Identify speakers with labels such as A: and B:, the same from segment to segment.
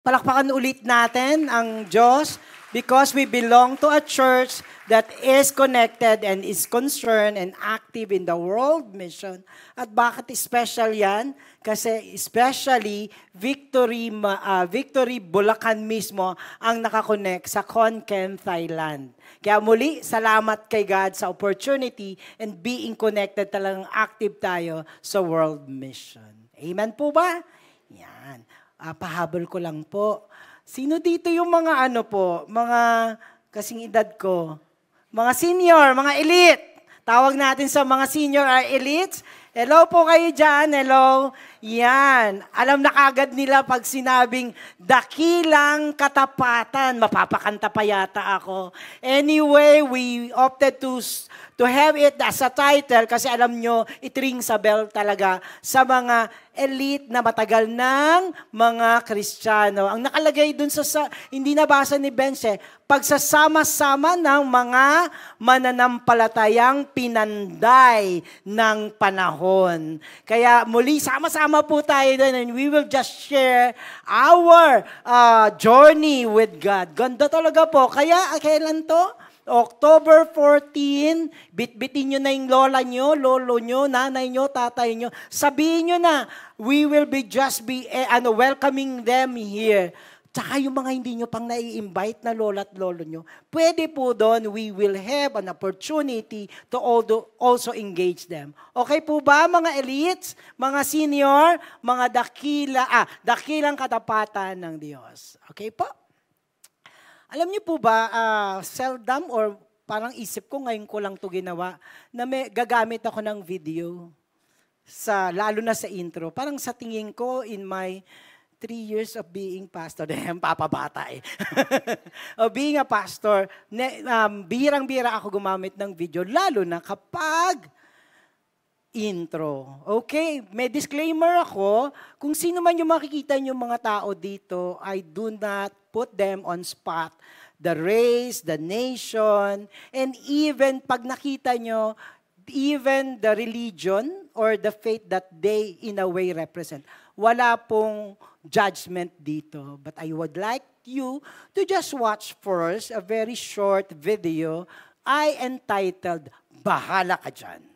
A: Palakpakan ulit natin ang Diyos because we belong to a church that is connected and is concerned and active in the world mission. At bakit special yan? Kasi especially Victory Bulacan mismo ang nakakonect sa Khon Kaen, Thailand. Kaya muli, salamat kay God sa opportunity and being connected, talagang active tayo sa world mission. Amen po ba? Yan. Pahabol ko lang po. Sino dito yung mga mga kasing edad ko? Mga senior, mga elite. Tawag natin sa mga senior or elites. Hello po kayo dyan. Hello. Yan. Alam na kagad nila pag sinabing dakilang katapatan. Mapapakanta pa yata ako. Anyway, we opted to have it as a title kasi alam nyo, it rings a bell talaga sa mga elite na matagal ng mga Kristiyano. Ang nakalagay dun hindi nabasa ni Bense, pagsasama-sama ng mga mananampalatayang pinanday ng panahon. Kaya muli, sama-sama po tayo doon and we will just share our journey with God. Ganda talaga po. Kaya, kailan to? October 14, bitbitin nyo na yung lola nyo, lolo nyo, nanay nyo, tatay nyo. Sabihin nyo na, we will be welcoming them here. Tsaka yung mga hindi nyo pang nai-invite na lola at lolo nyo, pwede po doon, we will have an opportunity to also engage them. Okay po ba mga elites, mga senior, mga dakilang katapatan ng Diyos? Okay po? Alam niyo po ba, seldom or parang isip ko ngayon ko lang to ginawa, na gagamit ako ng video, lalo na sa intro. Parang sa tingin ko, in my 3 years of being pastor, papabata eh. Of being a pastor, bihirang-bihira ako gumamit ng video, lalo na kapag intro. Okay, may disclaimer ako. Kung sino man yung makikita nyo mga tao dito, I do not put them on spot. The race, the nation, and even pag nakita nyo, even the religion or the faith that they in a way represent. Wala pong judgment dito. But I would like you to just watch first a very short video I entitled, Bahala Ka Dyan.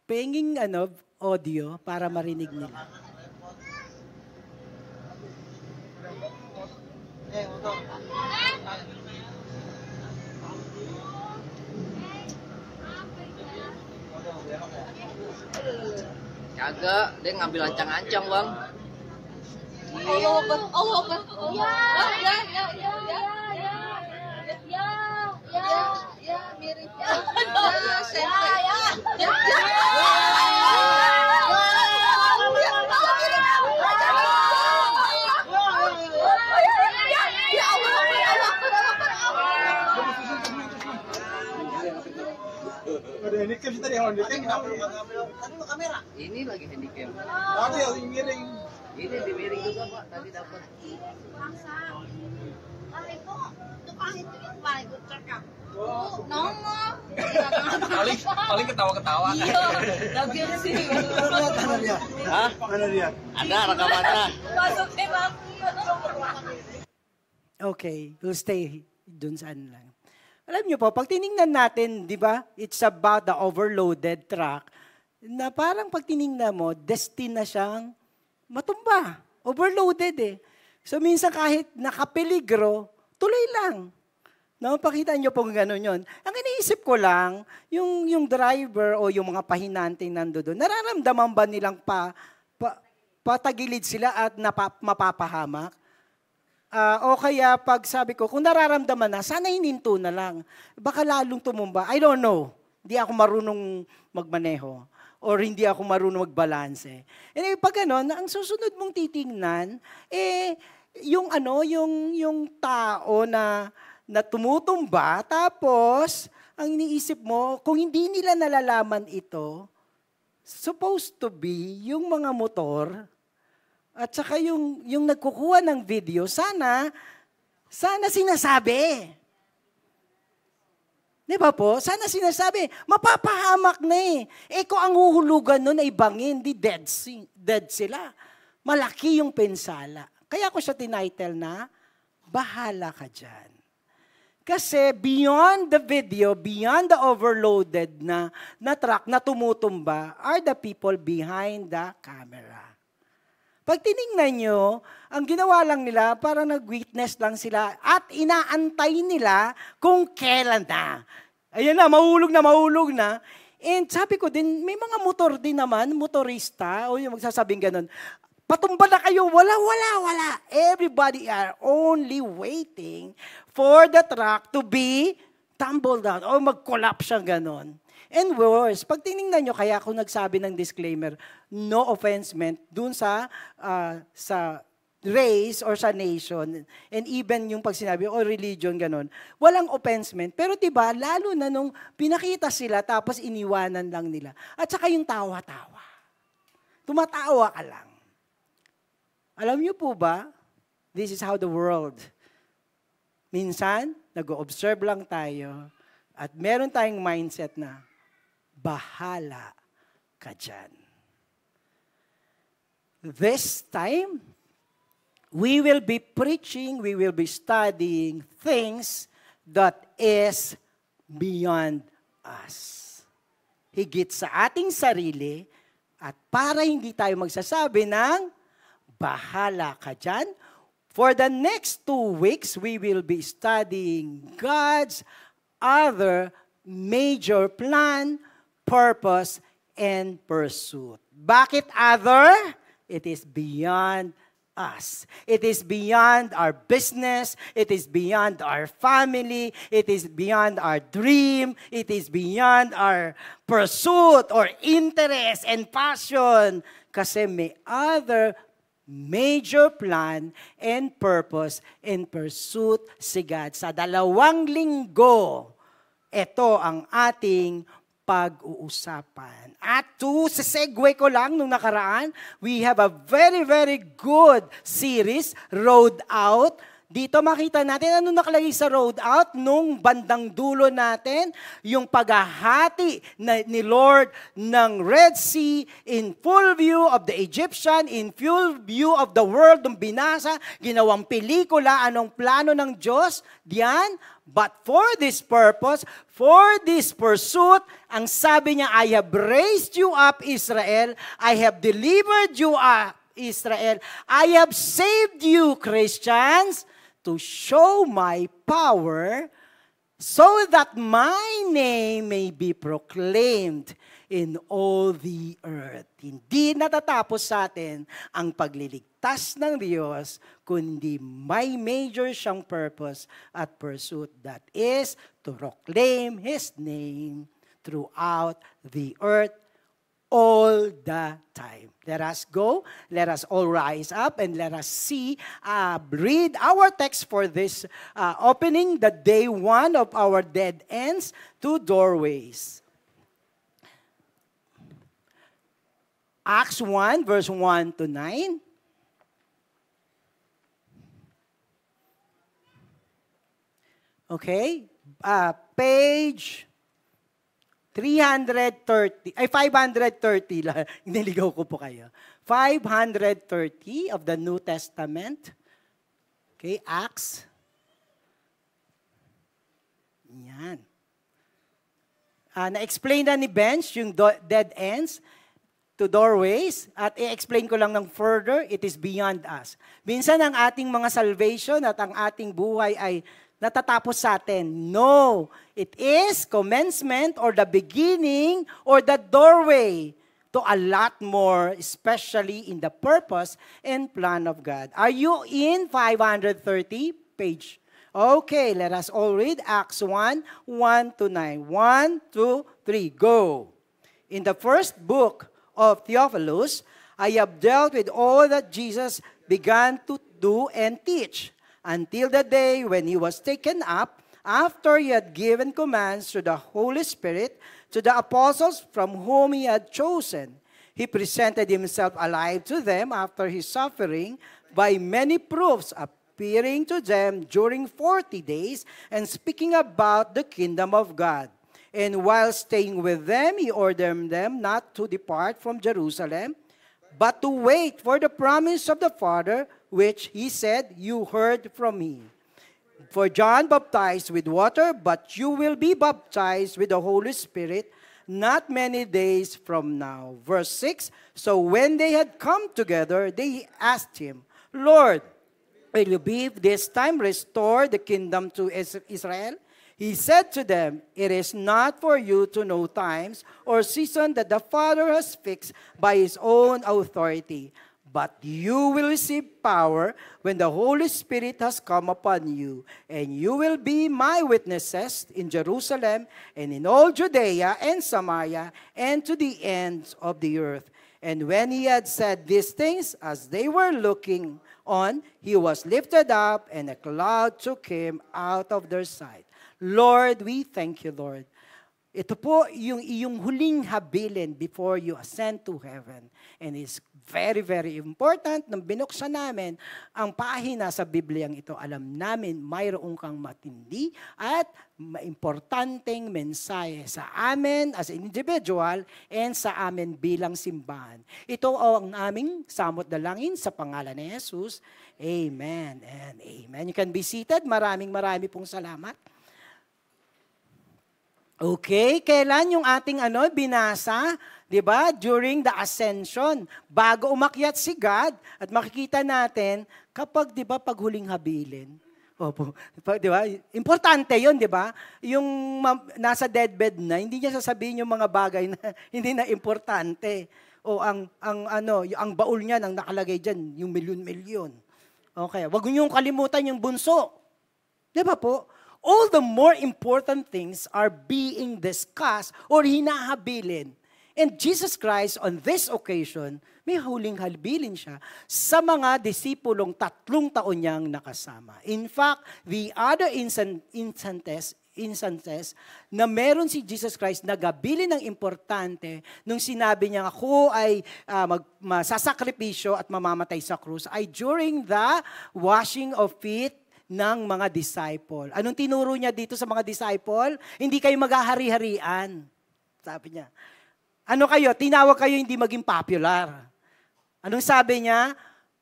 A: Penging audio para marinig nila.
B: Kagak, dia ngambil ancang-ancang, Bang.
C: Allah Akbar. Ya, mirip.
D: Ada handicap sih tadi, handicap
B: Kamera. Ini lagi handicap.
D: Ada yang miring.
B: Ini di miring juga, Pak. Tadi dapat.
D: Paling ketawa-ketawa.
C: Iya, lagi sih.
D: Hah? Mana dia?
B: Ada rekamannya.
C: Masukin aku.
A: Okay, we'll stay dun saan lang. Alam niyo po, pag tiningnan natin, di ba, it's about the overloaded truck, na parang pag tiningnan mo, destined na siyang matumba. Overloaded eh. So minsan kahit nakapeligro, tuloy lang. No, pakita niyo po kung gano'n yun. Ang iniisip ko lang, yung driver o yung mga pahinanting nandoon, nararamdaman ba nilang patagilid sila at mapapahamak? O kaya pag sabi ko, kung nararamdaman na, sana hininto na lang. Baka lalong tumumba. I don't know. Hindi ako marunong magmaneho. Or hindi ako marunong magbalanse. And pag gano'n, ang susunod mong titingnan, yung tao na tumutumba, tapos, ang iniisip mo, kung hindi nila nalalaman ito, supposed to be yung mga motor, at saka yung nagkukuha ng video, sana sinasabi. Di ba po? Sana sinasabi, mapapahamak na eh. Kung ang huhulugan nun ay bangin, di dead sila. Malaki yung pinsala. Kaya ko siya tinitle na, bahala ka dyan. Kasi beyond the video, beyond the overloaded na truck na tumutumba, are the people behind the camera. Pag tinignan nyo, ang ginawa lang nila, parang nag-witness lang sila at inaantay nila kung kailan na. Ayan na, mahulog na. And sabi ko din, may mga motor din naman, motorista, o yung magsasabing ganun, patumba na kayo, wala. Everybody are only waiting for the truck to be tumbled down o mag-collapse siya ganun. And worse, pag tinignan nyo, kaya ako nagsabi ng disclaimer, no offense meant dun sa race or sa nation, and even yung pag sinabi, religion, ganun, walang offense meant. Pero diba, lalo na nung pinakita sila, tapos iniwanan lang nila. At saka yung tawa-tawa. Tumatawa ka lang. Alam niyo po ba, this is how the world. Minsan, nag-observe lang tayo at meron tayong mindset na, bahala ka dyan. This time, we will be preaching, we will be studying things that is beyond us. Higit sa ating sarili at para hindi tayo magsasabi ng bahala ka dyan. For the next 2 weeks, we will be studying God's other major plan, purpose, and pursuit. Bakit other? It is beyond us. It is beyond our business. It is beyond our family. It is beyond our dream. It is beyond our pursuit or interest and passion. Kasi may other major plan and purpose and pursuit si God. Sa 2 linggo, ito ang ating pag-uusapan. At segue ko lang nung nakaraan, we have a very, very good series, Road Out. Dito makita natin ano nakalagay sa road out nung bandang dulo natin, yung paghahati ni Lord ng Red Sea in full view of the Egyptian, in full view of the world, nung binasa, ginawang pelikula, anong plano ng Diyos, diyan. But for this purpose, for this pursuit, ang sabi niya, I have raised you up, Israel. I have delivered you up, Israel. I have saved you, Christians, to show my power so that my name may be proclaimed in all the earth. Hindi natatapos sa atin ang pagliligtas ng Diyos, kundi may major siyang purpose at pursuit, that is to proclaim His name throughout the earth all the time. Let us go. Let us all rise up and let us read our text for this opening, the day 1 of our Dead Ends to Doorways. Acts 1, verse 1 to 9. Okay? Page 530 lang. Niligaw ko po kayo. 530 of the New Testament. Okay, Acts. Yan. Na-explain na ni Bench yung dead ends to doorways. At i-explain ko lang ng further, it is beyond us. Minsan ang ating mga salvation at ang ating buhay ay natatapos sa atin. No, it is commencement or the beginning or the doorway to a lot more, especially in the purpose and plan of God. Are you in 530 page? Okay, let us all read Acts 1, 1 to 9. 1, 2, 3, go. In the first book of Theophilus, I have dealt with all that Jesus began to do and teach, until the day when He was taken up, after He had given commands to the Holy Spirit, to the apostles from whom He had chosen. He presented Himself alive to them after His suffering by many proofs, appearing to them during 40 days and speaking about the kingdom of God. And while staying with them, he ordered them not to depart from Jerusalem, but to wait for the promise of the Father, which he said, you heard from me. For John baptized with water, but you will be baptized with the Holy Spirit not many days from now. Verse 6, so when they had come together, they asked him, Lord, will you be this time restore the kingdom to Israel? He said to them, it is not for you to know times or season that the Father has fixed by his own authority. But you will receive power when the Holy Spirit has come upon you, and you will be my witnesses in Jerusalem and in all Judea and Samaria and to the ends of the earth. And when he had said these things, as they were looking on, he was lifted up, and a cloud took him out of their sight. Lord, we thank you, Lord. Ito po yung iyong huling habilin before you ascend to heaven. And it's very, very important nang binuksan namin ang pahina sa Bibliang ito. Alam namin mayroon kang matindi at importanteng mensahe sa amin as an individual and sa amin bilang simbahan. Ito ang aming samot dalangin sa pangalan ni Jesus. Amen and amen. You can be seated. Maraming pong salamat. Okay, kailan yung ating binasa, 'di ba? During the ascension, bago umakyat si God, at makikita natin kapag 'di ba pag huling habilin. Opo, 'di ba? Importante 'yon, 'di ba? Yung nasa deathbed na, hindi niya sasabihin yung mga bagay na hindi na importante. O ang baul niya nang nakalagay diyan, yung milyon-milyon. Okay, wag niyo kalimutan yung bunso. 'Di ba po? All the more important things are being discussed or hinahabilin. And Jesus Christ, on this occasion, may huling habilin siya sa mga disipulong 3 taon niyang nakasama. In fact, the other instances na meron si Jesus Christ nagabilin ng importante nung sinabi niya, ako ay masasakripisyo at mamamatay sa krus, ay during the washing of feet ng mga disciple. Anong tinuro niya dito sa mga disciple? Hindi kayo maghahari-harian. Sabi niya. Ano kayo? Tinawag kayo hindi maging popular. Anong sabi niya?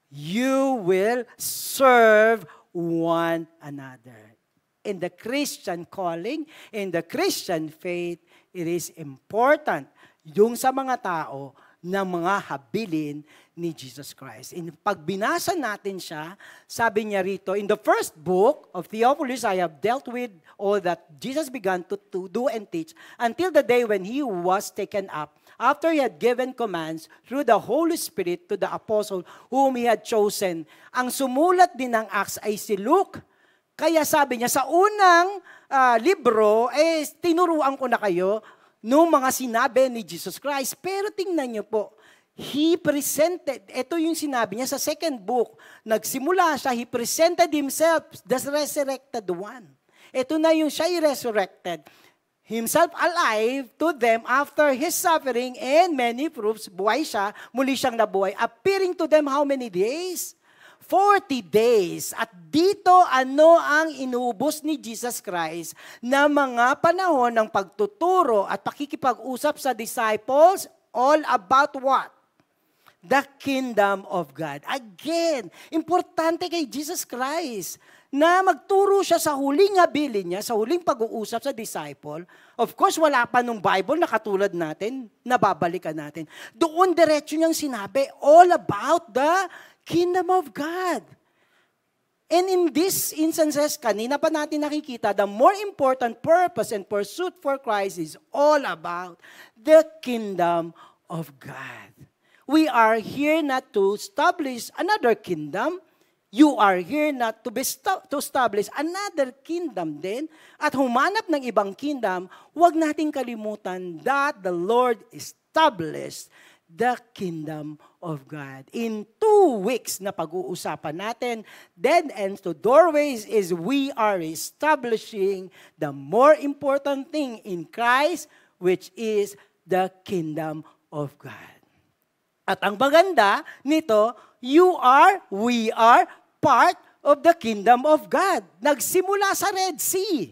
A: You will serve one another. In the Christian calling, in the Christian faith, it is important yung sa mga tao ng mga habilin ni Jesus Christ. Pag binasa natin siya, sabi niya rito, in the first book of Theophilus, I have dealt with all that Jesus began to do and teach until the day when he was taken up, after he had given commands through the Holy Spirit to the apostle whom he had chosen. Ang sumulat din ng Acts ay si Luke. Kaya sabi niya, sa unang libro, tinuruan ko na kayo nung mga sinabi ni Jesus Christ. Pero tingnan niyo po, he presented, ito yung sinabi niya sa second book, nagsimula siya, he presented himself, the resurrected one. Ito na yung siya resurrected, himself alive to them after his suffering and many proofs, buhay siya, muli siyang nabuhay, appearing to them how many days? 40 days. At dito, ano ang inubos ni Jesus Christ na mga panahon ng pagtuturo at pakikipag-usap sa disciples? All about what? The kingdom of God. Again, importante kay Jesus Christ na magturo siya sa huling habilin niya, sa huling pag-uusap sa disciple. Of course, wala pa nung Bible na katulad natin, nababalikan natin. Doon diretso niyang sinabi, all about the kingdom of God. And in these instances, kanina pa natin nakikita, the more important purpose and pursuit for Christ is all about the kingdom of God. We are here not to establish another kingdom. You are here not to establish another kingdom din. At humanap ng ibang kingdom, huwag nating kalimutan that the Lord established the kingdom of God. In 2 weeks na pag-uusapan natin, dead ends to doorways is we are establishing the more important thing in Christ, which is the kingdom of God. At ang maganda nito, we are part of the kingdom of God. Nagsimula sa Red Sea.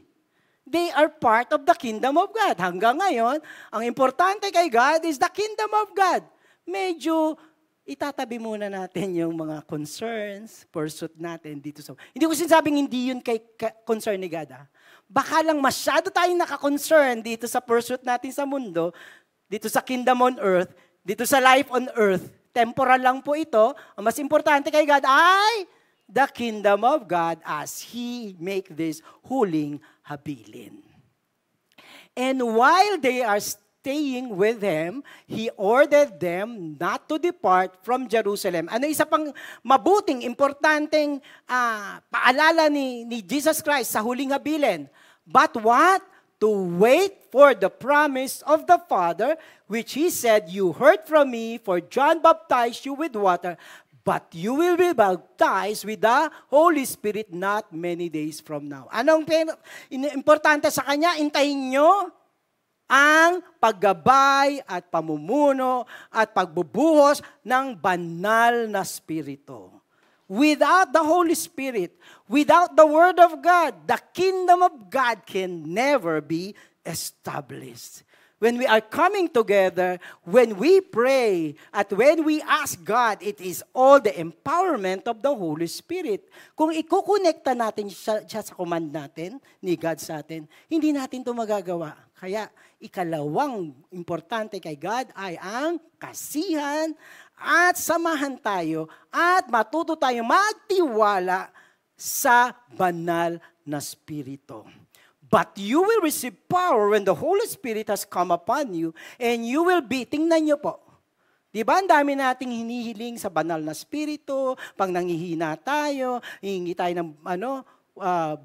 A: They are part of the kingdom of God. Hanggang ngayon, ang importante kay God is the kingdom of God. Medyo itatabi muna natin yung mga concerns, pursuit natin dito sa... Hindi ko sinasabing hindi yun concern ni God. Baka lang masyado tayong nakakoncern dito sa pursuit natin sa mundo, dito sa kingdom on earth, dito sa life on earth. Temporal lang po ito. Ang mas importante kay God ay the kingdom of God as He make this huling habilin. And while they are staying with Him, He ordered them not to depart from Jerusalem. Ano isa pang mabuting, importanteng paalala ni Jesus Christ sa huling habilin? But what? To wait for the promise of the Father, which He said, you heard from me, for John baptized you with water, but you will be baptized with the Holy Spirit not many days from now. Anong importante sa Kanya? Intayin nyo ang paggabay at pamumuno at pagbubuhos ng banal na Espiritu. Without the Holy Spirit, without the Word of God, the kingdom of God can never be established. When we are coming together, when we pray, at when we ask God, it is all the empowerment of the Holy Spirit. Kung ikukonekta natin siya sa command natin, ni God sa atin, hindi natin ito magagawa. Kaya, ikalawang importante kay God ay ang kasihan at samahan tayo at matuto tayong magtiwala sa banal na Espiritu. But you will receive power when the Holy Spirit has come upon you and you will be, tingnan nyo po, di ba ang dami nating hinihiling sa banal na Espiritu, pag nangihina tayo, hihingi tayo ng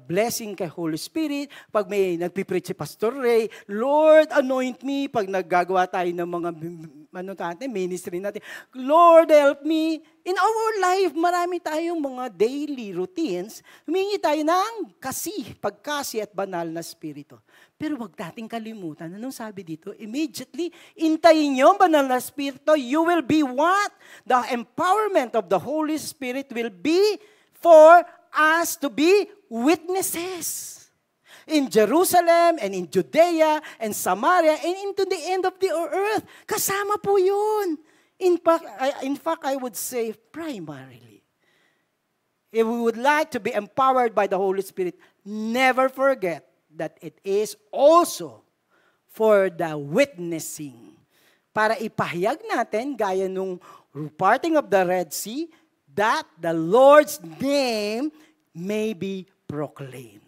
A: blessing kay Holy Spirit, pag may nagpipreach si Pastor Ray, Lord, anoint me, pag naggagawa tayo ng mga ministry natin, Lord, help me. In our life, marami tayong mga daily routines, humingi tayo ng pagkasi at banal na Espiritu. Pero wag nating kalimutan, anong sabi dito? Immediately, intayin niyo ang banal na Espiritu, you will be what? The empowerment of the Holy Spirit will be for us to be witnesses in Jerusalem and in Judea and Samaria and into the end of the earth. Kasama po yun. In fact, I would say primarily. If we would like to be empowered by the Holy Spirit, never forget that it is also for the witnessing. Para ipahayag natin, gaya nung parting of the Red Sea, that the Lord's name may be proclaimed.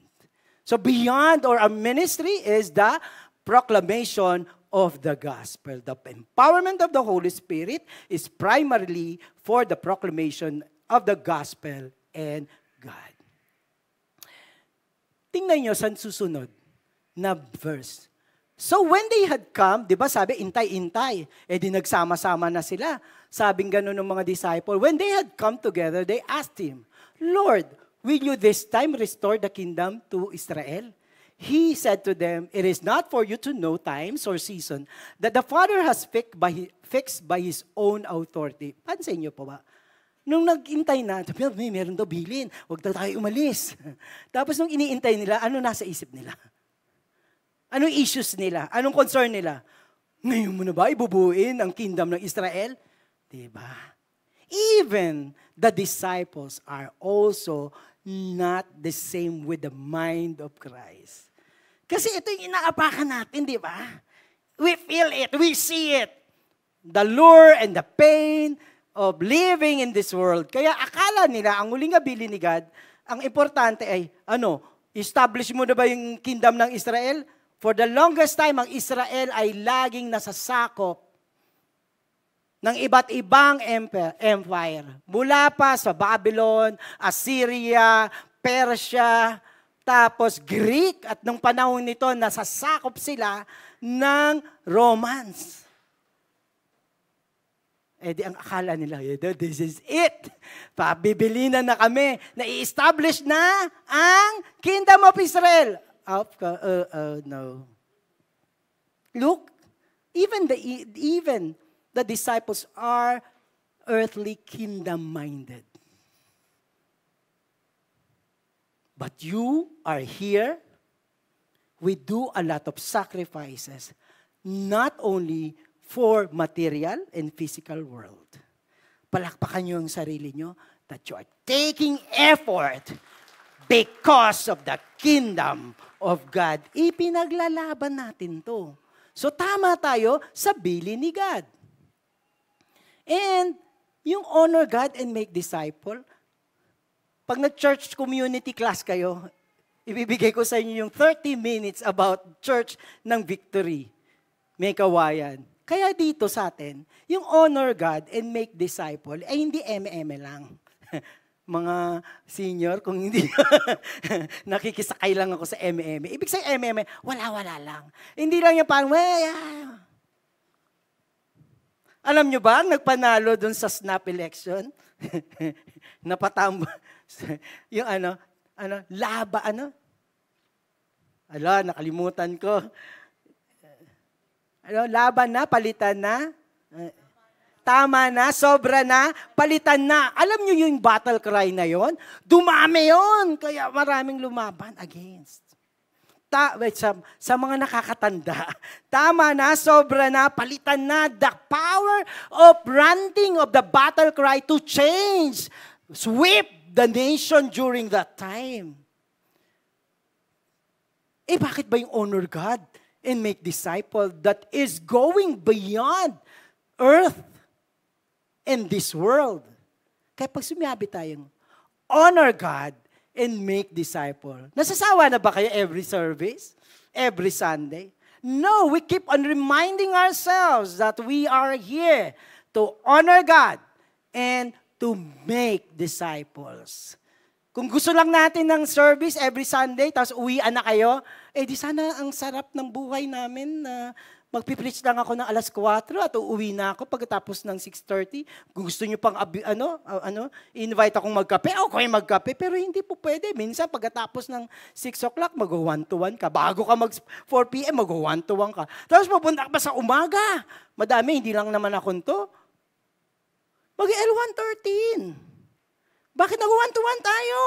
A: So beyond our ministry is the proclamation of the gospel. The empowerment of the Holy Spirit is primarily for the proclamation of the gospel and God. Tingnan nyo sa susunod na verse. So when they had come, di ba sabi, intay-intay. Di nagsama-sama na sila. Sabing gano'n ng mga disciple. When they had come together, they asked Him, Lord, will you this time restore the kingdom to Israel? He said to them, it is not for you to know times or season that the Father has fixed by His own authority. Pansin niyo po ba? Nung nag-intay na, meron daw bilin, huwag daw tayo umalis. Tapos nung iniintay nila, ano nasa isip nila? Anong issues nila? Anong concern nila? Ngayon mo na ba ibubuin ang kingdom ng Israel? Diba? Even the disciples are also not the same with the mind of Christ. Kasi ito yung inaapakan natin, di ba? We feel it, we see it. The lure and the pain of living in this world. Kaya akala nila, ang huling habilin ni God, ang importante ay, establish mo na ba yung kingdom ng Israel? For the longest time, ang Israel ay laging nasasakop ng iba't ibang empire. Mula pa sa Babylon, Assyria, Persia, tapos Greek, at nung panahon nito, nasasakop sila ng Romans. Di ang akala nila, this is it. Pabibilinan na kami, na i-establish na ang Kingdom of Israel. No. Look, even the disciples are earthly kingdom-minded. But you are here. We do a lot of sacrifices, not only for material and physical world. Palakpakan niyo ang sarili niyo that you are taking effort because of the kingdom of God. Ipinaglalaban natin to. So tama tayo sa bilin ni God. And yung honor God and make disciple, pag nag-church community class kayo, ibibigay ko sa inyo yung 30 minutes about church ng Victory. May kawayan. Kaya dito sa atin, yung honor God and make disciple, ay hindi eme-eme lang. Mga senior, kung hindi nakikisakay lang ako sa eme-eme. Ibig sabihin eme-eme, wala-wala lang. Hindi lang yung parang, alam nyo ba, nagpanalo dun sa snap election? Napatamba. Yung laba, nakalimutan ko. Laban na, palitan na. Tama na, sobra na, palitan na. Alam nyo yung battle cry na yon? Dumami yon, kaya maraming lumaban against. Sa mga nakakatanda, tama na, sobra na, palitan na. The power of ranting of the battle cry to change, sweep the nation during that time. Bakit ba yung honor God and make disciple that is going beyond earth and this world? Kaya pag sumiyabi tayong honor God and make disciple, nasasawa na ba kayo every service? Every Sunday? No, we keep on reminding ourselves that we are here to honor God and to make disciples. Kung gusto lang natin ng service every Sunday, tapos uwian na kayo, di sana ang sarap ng buhay namin na magpipreach lang ako ng alas 4 at uuwi na ako pagkatapos ng 6:30. Kung gusto nyo pang invite akong magkape, okay magkape, pero hindi po pwede. Minsan pagkatapos ng 6 o'clock, mag-1-to-1 ka. Bago ka mag-4 p.m., mag-1-to-1 ka. Tapos mapunta ka pa sa umaga. Madami, hindi lang naman ako to. Mag-L113. Bakit nag-1-to-1 tayo?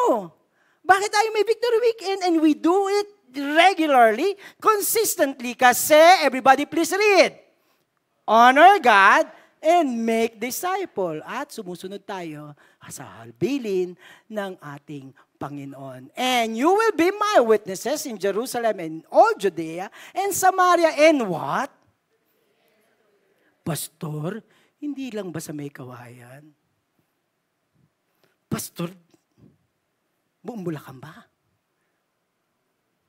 A: Bakit tayo may Victory Weekend and we do it regularly, consistently? Kasi, everybody please read. Honor God and make disciple. At sumusunod tayo sa halbilin ng ating Panginoon. And you will be my witnesses in Jerusalem and all Judea and Samaria and what? Pastor, hindi lang ba sa may kawayan? Pastor, buong Bulacan ba?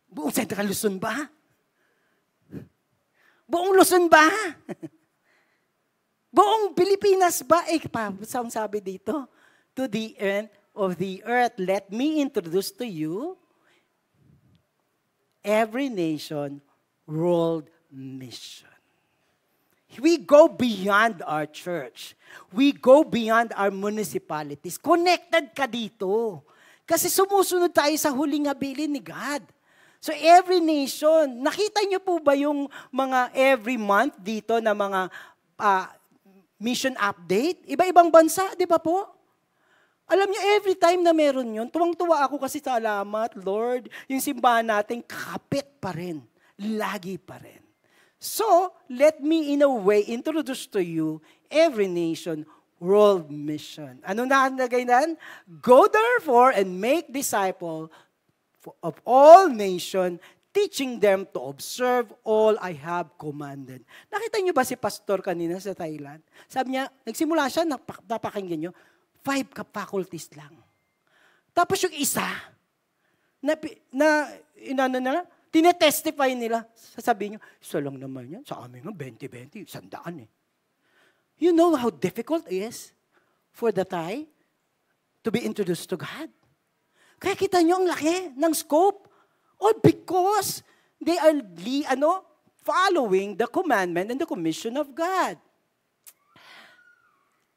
A: Buong Central Luzon ba? Buong Luzon ba? Buong Pilipinas ba? Sabi dito, to the end of the earth, let me introduce to you every nation world mission. We go beyond our church. We go beyond our municipalities. Connected ka dito. Kasi sumusunod tayo sa huling habilin ni God. So every nation, nakita niyo po ba yung mga every month dito na mga mission update? Iba-ibang bansa, di ba po? Alam niyo, every time na meron yun, tuwang-tuwa ako kasi salamat, Lord, yung simbahan natin kapit pa rin. Lagi pa rin. So, let me in a way introduce to you every nation world mission. Ano na nalagay nan? Go therefore and make disciple of all nations, teaching them to observe all I have commanded. Nakita niyo ba si pastor kanina sa Thailand? Sabi niya, nagsimula siya, napakinggan niyo, 5 faculties lang. Tapos yung isa, tinetestify nila, sasabihin nyo, isa lang naman yan, sa amin nga, 20-20, 100 eh. You know how difficult it is for the Thai to be introduced to God? Kaya kita nyo ang laki ng scope. All because they are following the commandment and the commission of God.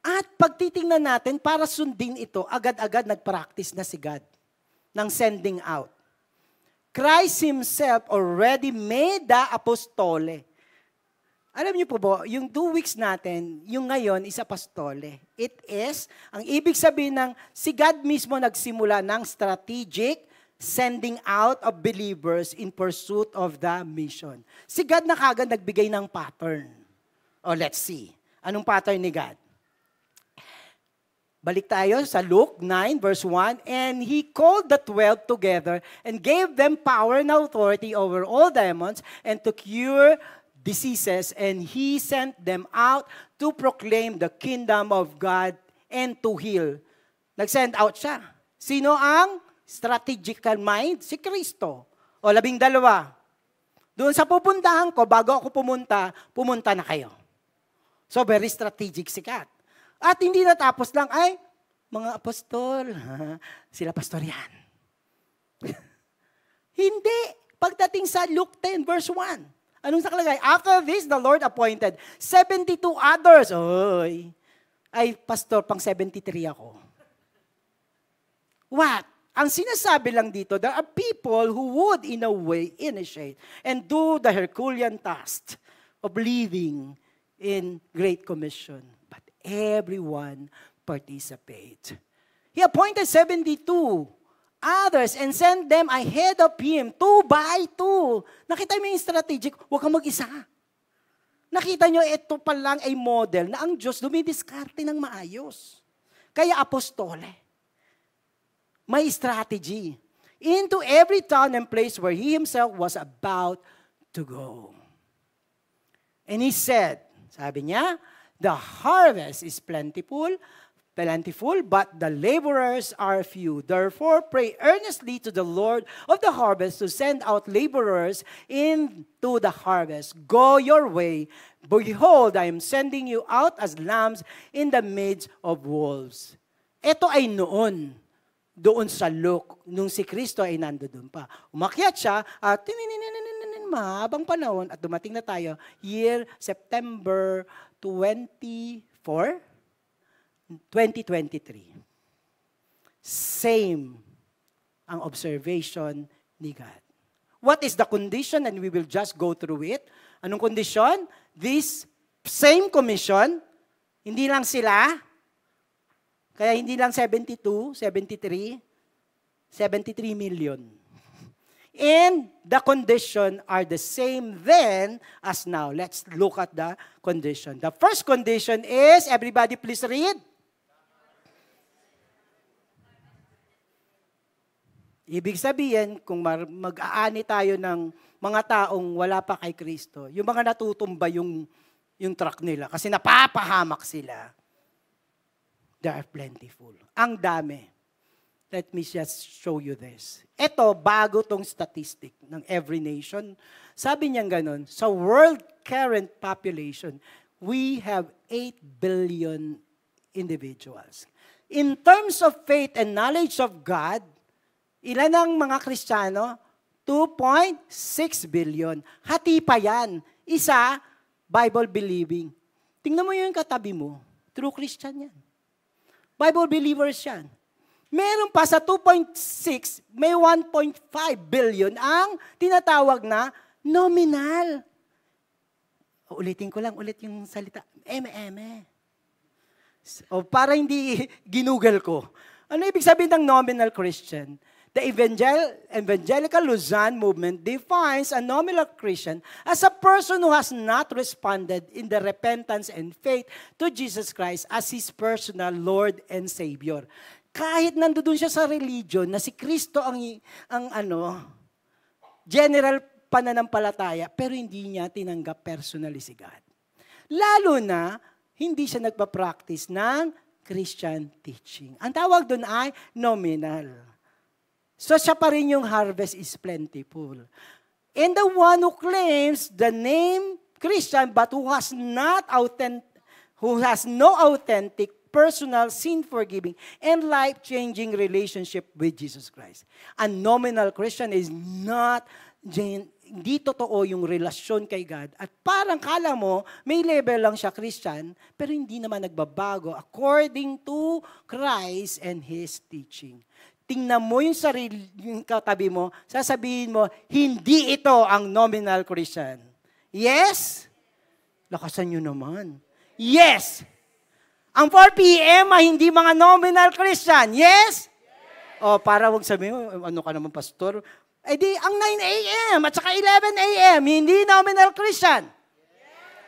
A: At pagtitingnan natin, para sundin ito, agad-agad nag-practice na si God ng sending out. Christ Himself already made the apostole. Alam niyo po ba, yung 2 weeks natin, yung ngayon is apostole. It is, ang ibig sabihin ng si God mismo nagsimula ng strategic sending out of believers in pursuit of the mission. Si God na kagad nagbigay ng pattern. Let's see. Anong pattern ni God? Balik tayo sa Luke 9 verse 1. And He called the 12 together and gave them power and authority over all demons and to cure diseases. And He sent them out to proclaim the kingdom of God and to heal. Nag-send out siya. Sino ang strategical mind? Si Kristo. 12. Doon sa pupuntahan ko, bago ako pumunta na kayo. So very strategic si God. At hindi natapos lang, ay, mga apostol, sila pastor yan. Hindi. Pagdating sa Luke 10 verse 1, anong nakalagay? After this, the Lord appointed 72 others. Ay, pastor, pang 73 ako. What? Ang sinasabi lang dito, there are people who would in a way initiate and do the Herculean task of leading in Great Commission. But everyone participate. He appointed 72 others and sent them ahead of Him, 2 by 2. Nakita mo yung strategic, huwag kang mag-isa. Nakita nyo, ito pa lang ay model na ang Diyos dumidiskarte ng maayos. Kaya apostole. May strategy. Into every town and place where He Himself was about to go. And He said, sabi niya, the harvest is plentiful, but the laborers are few. Therefore, pray earnestly to the Lord of the harvest to send out laborers into the harvest. Go your way. Behold, I am sending you out as lambs in the midst of wolves. Ito ay doon sa Luke, nung si Kristo ay nandoon pa. Umakyat siya at mahabang panahon at dumating na tayo, year September 24, 2023. Same ang observation ni God. What is the condition? And we will just go through it. Anong condition? This same commission, hindi lang sila, kaya hindi lang 72, 73, 73 million. And the condition are the same then as now. Let's look at the condition. The first condition is, everybody please read. Ibig sabihin, kung mag-aani tayo ng mga taong wala pa kay Kristo, yung mga natutumba yung truck nila kasi napapahamak sila. They are plentiful. Ang dami. Let me just show you this. Ito, bago tong statistic ng every nation. Sabi niya ganun, sa world current population, we have 8 billion individuals. In terms of faith and knowledge of God, ilan ang mga Kristiyano? 2.6 billion. Hati pa yan. Isa, Bible believing. Tingnan mo yung katabi mo. True Christian yan. Bible believers yan. Meron pa sa 2.6, may 1.5 billion ang tinatawag na nominal. Ulitin ko lang ulit yung salita. Eme. O para hindi ginugal ko. Ano ibig sabihin ng nominal Christian? The Evangelical Luzon movement defines a nominal Christian as a person who has not responded in the repentance and faith to Jesus Christ as his personal Lord and Savior. Kahit nandoon siya sa religion na si Kristo ang general pananampalataya, pero hindi niya tinanggap personally si God. Lalo na, hindi siya nagpa-practice ng Christian teaching. Ang tawag doon ay nominal. So siya pa rin yung harvest is plentiful. And the one who claims the name Christian but who has no authentic personal sin-forgiving and life-changing relationship with Jesus Christ. A nominal Christian is not, hindi totoo yung relasyon kay God. At parang kala mo, may level lang siya Christian, pero hindi naman nagbabago according to Christ and His teaching. Tingnan mo yung sarili, yung katabi mo, sasabihin mo, hindi ito ang nominal Christian. Yes? Lakasan nyo naman. Yes! Ang 4 p.m. ay hindi mga nominal Christian. Yes? O, para wag sabihin, ano ka naman, pastor? Eh di, ang 9 a.m. at saka 11 a.m., hindi nominal Christian.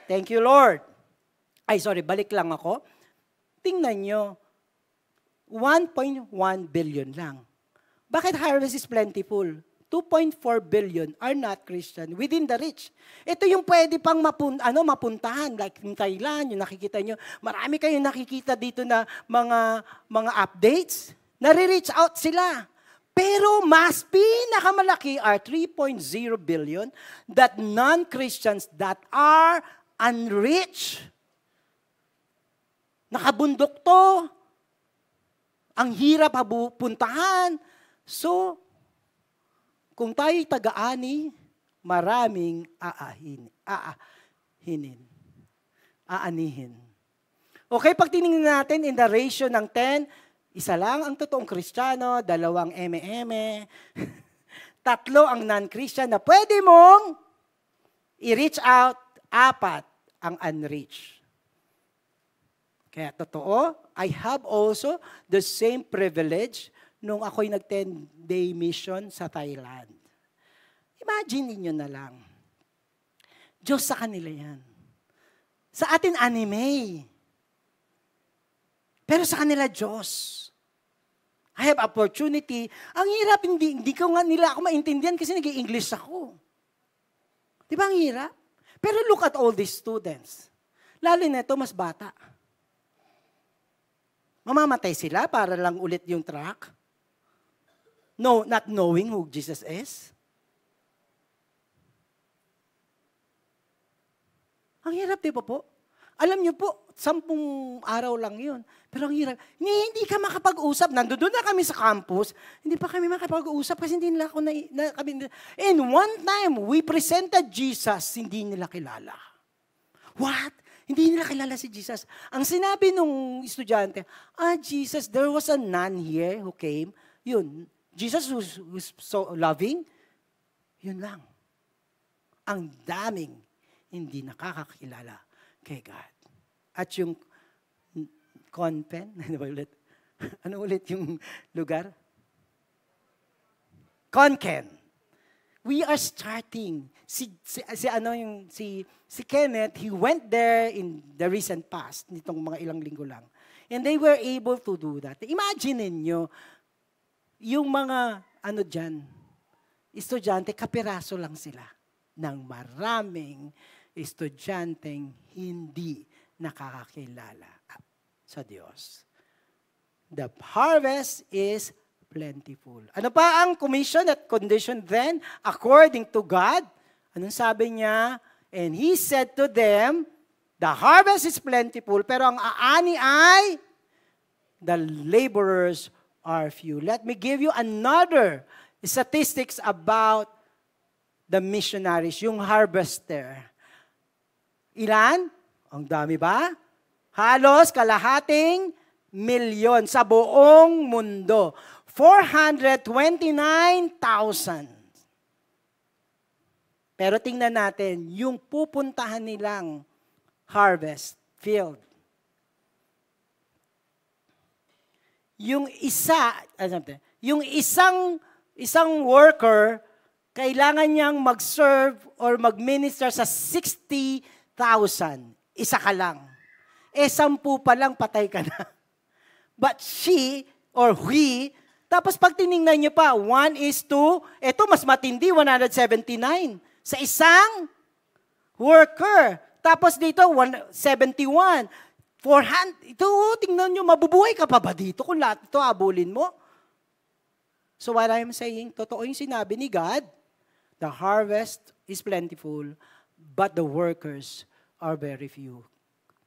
A: Thank you, Lord. Ay, sorry, balik lang ako. Tingnan nyo, 1.1 billion lang. Bakit harvest is plentiful? 2.4 billion are not Christian within the reach. Ito yung pwede pang mapuntahan, like in Thailand, yung nakikita nyo. Marami kayong nakikita dito na mga updates. Nare-reach out sila. Pero mas pinakamalaki are 3.0 billion that non-Christians that are unreached. Nakabundok to. Ang hirap puntahan. So, kung tayo'y taga-ani, maraming aanihin. Okay, pag tinignan natin in the ratio ng 10, isa lang ang totoong Kristiyano, 2 eme-eme, 3 ang non-Christian na pwede mong i-reach out, 4 ang unreached. Kaya totoo, I have also the same privilege nung ako'y nag-10-day mission sa Thailand. Imagine niyo na lang. Diyos sa kanila yan. Sa atin, anime. Pero sa kanila, Diyos. I have opportunity. Ang hirap, hindi ko nga nila ako maintindihan kasi nag-i-English ako. Di ba ang hirap? Pero look at all these students. Lalo na ito, mas bata. Mamamatay sila para lang ulit yung track. No, not knowing who Jesus is. Ang hirap, di ba po? Alam niyo po, 10 araw lang yun. Pero ang hirap, hindi ka makapag-usap. Nandoon na kami sa campus, hindi pa kami makapag-usap kasi hindi nila ako And one time, we presented Jesus, hindi nila kilala. What? Hindi nila kilala si Jesus. Ang sinabi nung estudyante, Jesus, there was a nun here who came. Yun, Jesus was so loving, yun lang. Ang daming hindi nakakakilala kay God. At yung Conpen, ano ba ulit? Ano ulit yung lugar? Conken. We are starting. Si Kenneth, he went there in the recent past, nitong mga ilang linggo lang. And they were able to do that. Imagine niyo, yung mga, estudyante, kapiraso lang sila ng maraming estudyanteng hindi nakakakilala sa Diyos. The harvest is plentiful. Ano pa ang commission at condition then? According to God, anong sabi niya? And He said to them, the harvest is plentiful, pero ang aani ay the laborers are few. Let me give you another statistics about the missionaries, yung harvester. Ilan? Ang dami ba? Halos kalahating milyon sa buong mundo. 429,000. Pero tingnan natin, yung pupuntahan nilang harvest field. Yung isang worker, kailangan niyang mag-serve or mag-minister sa 60,000. Isa ka lang. 10 pa lang, patay ka na. But she or he, tapos pag tiningnan niyo pa, 1:2, ito mas matindi, 179. Sa isang worker. Tapos dito, 171. 400, ito, tingnan nyo, mabubuhay ka pa ba dito kung lahat ito abulin mo? So what I'm saying, totoo yung sinabi ni God, the harvest is plentiful, but the workers are very few.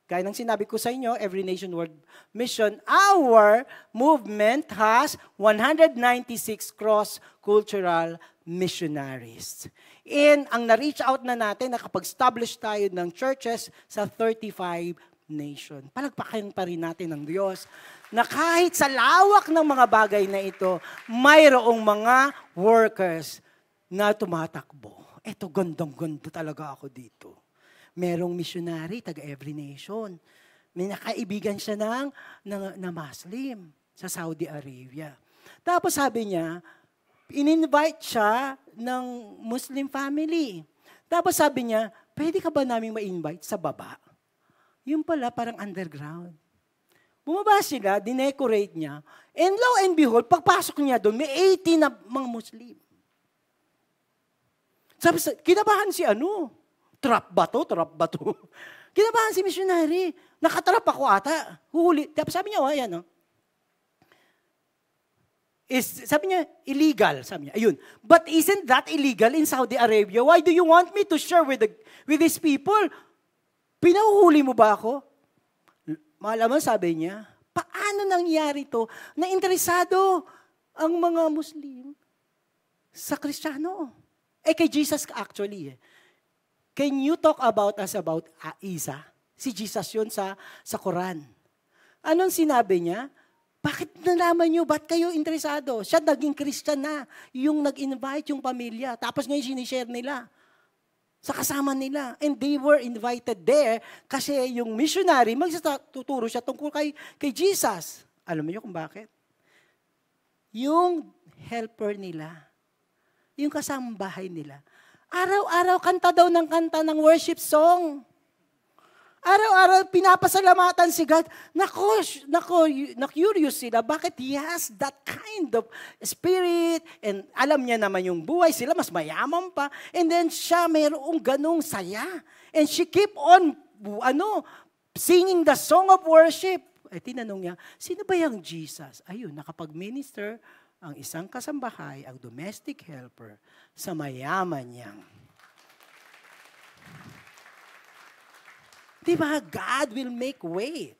A: Kaya nang sinabi ko sa inyo, Every Nation World Mission, our movement has 196 cross-cultural missionaries. And ang na-reach out na natin, nakapag-establish tayo ng churches sa 35 nation. Palagpakan pa rin natin ng Diyos na kahit sa lawak ng mga bagay na ito, mayroong mga workers na tumatakbo. Ito, gandang-ganda talaga ako dito. Merong missionary, taga Every Nation. May nakaibigan siya na Muslim sa Saudi Arabia. Tapos sabi niya, in-invite siya ng Muslim family. Tapos sabi niya, pwede ka ba naming ma-invite sa baba? Yung pala, parang underground. Bumaba sila, dinecorate niya, and lo and behold, pagpasok niya doon, may 80 na mga Muslim. Sabi, kinabahan si trap ba to? Kinabahan si missionary. Nakatrap ako ata. Huli. Tapos sabi niya, ayan, sabi niya, illegal. Sabi niya, ayun. But isn't that illegal in Saudi Arabia? Why do you want me to share with these people? Pinahuhuli mo ba ako? Malaman, sabi niya, paano nangyari to na interesado ang mga Muslim sa Kristiyano? Kay Jesus actually. Can you talk about us about Isa? Si Jesus yun sa Quran. Anong sinabi niya? Bakit nalaman niyo? Ba't kayo interesado? Siya naging Christian na. Yung nag-invite yung pamilya. Tapos ngayon sinishare nila. Sa kasama nila. And they were invited there kasi yung missionary, magtuturo siya tungkol kay Jesus. Alam niyo kung bakit? Yung helper nila, yung kasambahay nila, araw-araw kanta daw ng kanta ng worship song. Araw-araw pinapasalamatan si God. Na-curious sila. Bakit he has that kind of spirit? And alam niya naman yung buhay sila, mas mayaman pa. And then siya mayroong ganong saya. And she keep on, singing the song of worship. Tinanong niya, sino ba yung Jesus? Ayun, nakapag-minister ang isang kasambahay, ang domestic helper, sa mayaman niyang. Diba? God will make way.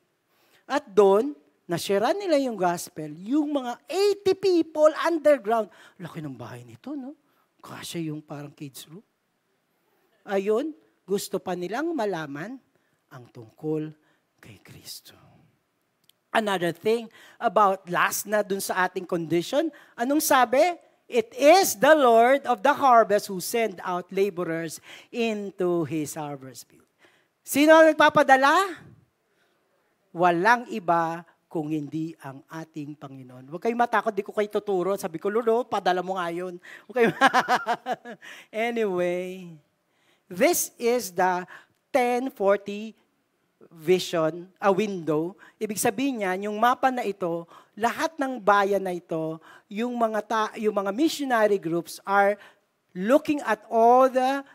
A: At doon, na-share nila yung gospel, yung mga 80 people underground. Laki ng bahay nito, no? Kasya yung parang kids room. Ayun, gusto pa nilang malaman ang tungkol kay Kristo. Another thing about last na dun sa ating condition, anong sabi? It is the Lord of the harvest who send out laborers into His harvest field. Sino ang nagpapadala? Walang iba kung hindi ang ating Panginoon. Huwag kayong matakot, di ko kayo tuturo. Sabi ko, Lolo, padala mo nga yun. Okay. Anyway, this is the 1040 vision, a window. Ibig sabihin niya, yung mapa na ito, lahat ng bayan na ito, yung mga missionary groups are looking at all the